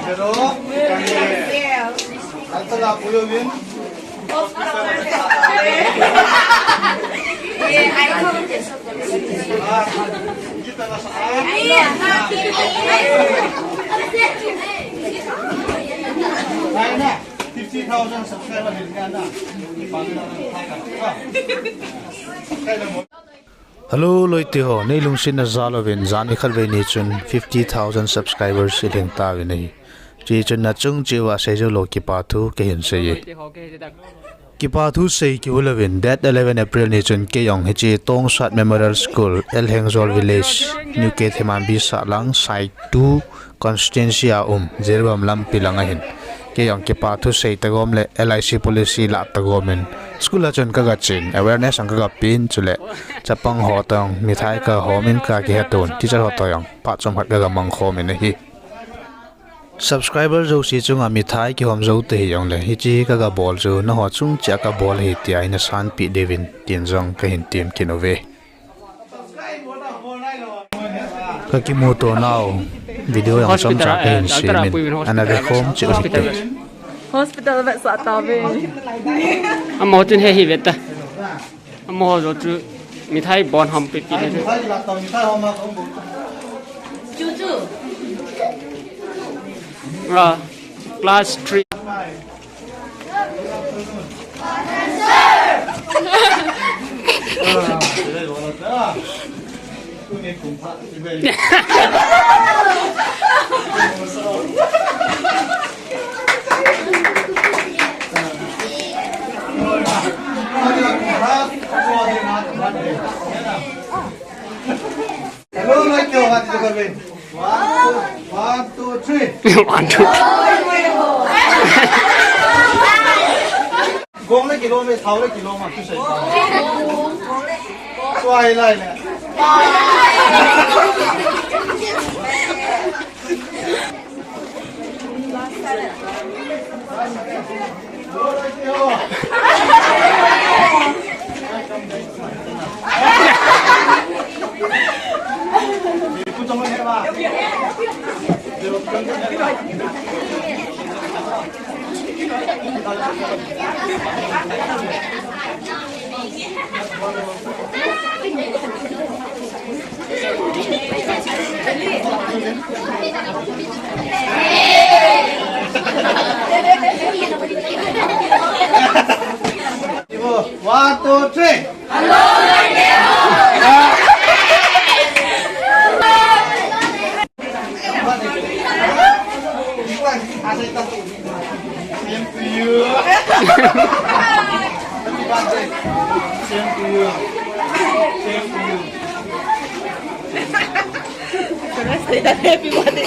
Pero, antara Puyovin. Kita nasa na 50,000 subscriber din ka na. Hello loite ho nei lungsin na zalovin zani khalve ni chun 50,000 subscribers siling ta vi nei chi chun na chung chiwa sejo lo ki pa thu ke hin se ye ki pa thu sei ki ulovin that 11 April ni chun ke yong he chi tong sat memorial school el hengzol village new ke theman bi sa lang site 2 constituency zerbam lam pilanga hin ke yong ke pa thu sei tagom le LIC policy la tagomen school a chon ka ga chin awareness ang ka pin chule chapang ho tong mithai ka homin ka ki haton teacher ho toyong pa chom hat ga mang kho me hi subscriber jo si chunga mithai ki hom zo te yong le hi chi ka ga bol jo na ho chung cha ka bol hi ti ai na san pi devin tin jong ka hin tim kinove ka ki moto now video yang som cha ka hin simin another home chi hospital vet sa ta ve amo chun he hi veta amo ro chu mi thai bon hom pi pi le chu ra class 3 Hello, like you, what you going? 1, 2, 3. 1 2 Gong lấy kilo mấy, tháo lấy kilo mà cứ xây. Xoay lại nè. Trong này ba. One, two, three. Hello, Same to you. Happy birthday. Same to you. Same to you. happy birthday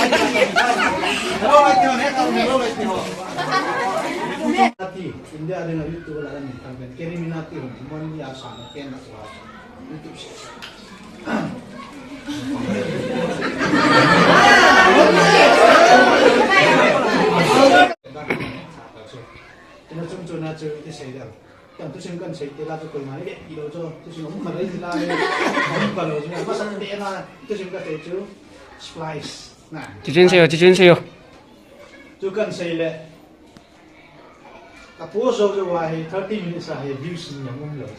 Hello, like you. Hello, like you. India ada na YouTube wala ni. Kini minati ron. Mon ni asa na ken na sa YouTube. Nó chung chung na chơi cái sấy đâu, chẳng tôi xem cần sấy cái là tôi cười máy đấy, đi đâu cho tôi xem ông mà lấy thì là không cần rồi, nhưng mà sao để là tôi xem cái sấy chứ splice, nè. Chi chen seo Tôi cần sấy lệ, cái phố số cho vài 30 minutes là views nhiều không được,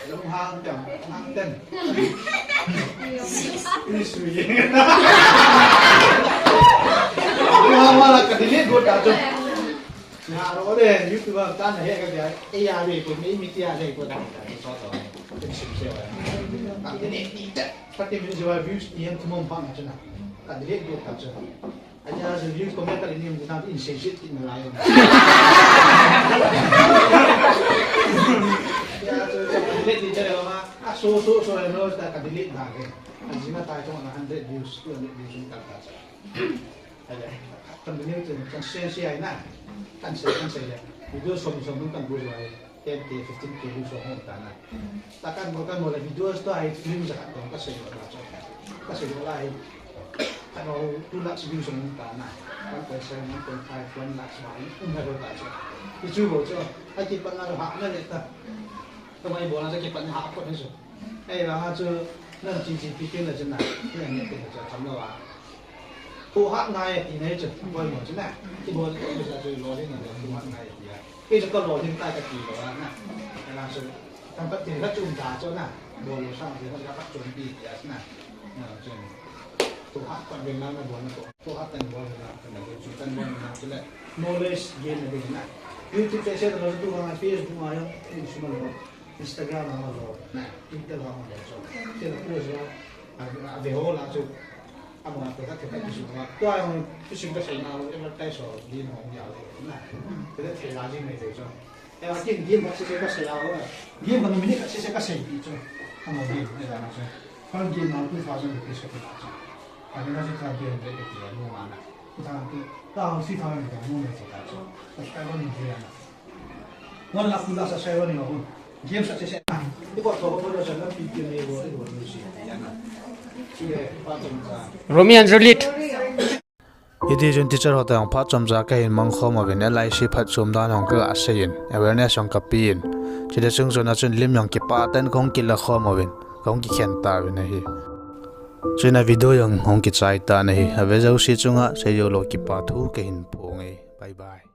giống hang chẳng hang tên, ini suy, nhưng mà là cái delete gột cả rồi. Nah, kalau ada YouTuber tan heh kan dia, ada pun ini ada pun dah. Contoh, sewa. Tapi ni tidak. Tapi minus sewa views yang cuma pang aja nak. Kan dia dua aja. Aja views komentar ini mungkin nanti insensitif melayan. Ya, delete dia jadi lama. So yang kita kan delete dah kan. Anjingnya tak cuma 100 views, 200 views kan aja. Ada. Kan ini macam sensi aja. Kan saya video som kan buat 10K 15K views orang tanah. Takkan bukan mulai video itu ai film zakat dong kasih mulai kalau 2 lakhs views orang tanah. Kan saya 1.5 lakhs sekali enggak ada aja. Itu bocor. Ai kipan ada hak na leta. Kamai bola sa kipan hak ko niso. Ai bang aja nên chính phi cái là chân này cái này nhận tiền là chấm đâu à thu hát ngay thì này chụp quay một chứ này cái bồn bây giờ chơi lo lên là thu hát ngay thì cáiจะก็รอถึงใต้ตะกี้แล้วนะเวลาสุดทำปฏิบัติจุ่มตาเจ้าน่ะบนสร้างที่เขาจะรับจุ่มปีกนะจนตัวฮัตกันเป็นน้ำมันบนตัวฮัตกันบนนะขณะที่จุดกันบนนะจะเลย knowledge gain อะไรนะ YouTube จะเชื่อเราตัวมา Facebook มาอย่างอินสตาแกรมInstagram มาแล้วนะ Twitter มาแล้วจนเชื่อเราพูดว่าเดี๋ยวเราจะอามาตัวถ้าเกิดไปที่สุดว่าตัวเราที่สุดก็ใช้มาเราจะมาได้สอนดีหน่อยอย่างนี้นะจะได้เทราจริงไม่ได้จนแต่ว่าที่ยินว่าที่จะก็ใช้เอายินมันไม่ได้ก็ที่จะก็ใช้ดีจนทำเอาดีในการนั้นเพราะยินเราที่เขาจะมีที่สุดก็ได้อันนี้เราจะทำเรื่องได้ดีอย่างนู้นนะที่ทำที่เราที่ทำอย่างนู้นเลยจะได้จนแต่ใช้วันนี้เรียนนะวันละคุณเราจะใช้วันนี้เรายินสักเช่นที่บอกตัวเขาเราจะนั่งพิจารณาว่าไอ้วันนี้สิ่งนี้นะที่ว่าจะมา Romeo and Juliet Idi jun teacher hota ang phat chomja ka hin mang khom awen lai shi phat chom dan hong ka asein awareness ong ka pin chida chung zona chun lim yang ki pa tan khong ki la khom awen khong ki khen ta wen hi china video yang hong ki chai ta nei ave jau si chunga se yo lo ki pa thu ke hin phong ei bye bye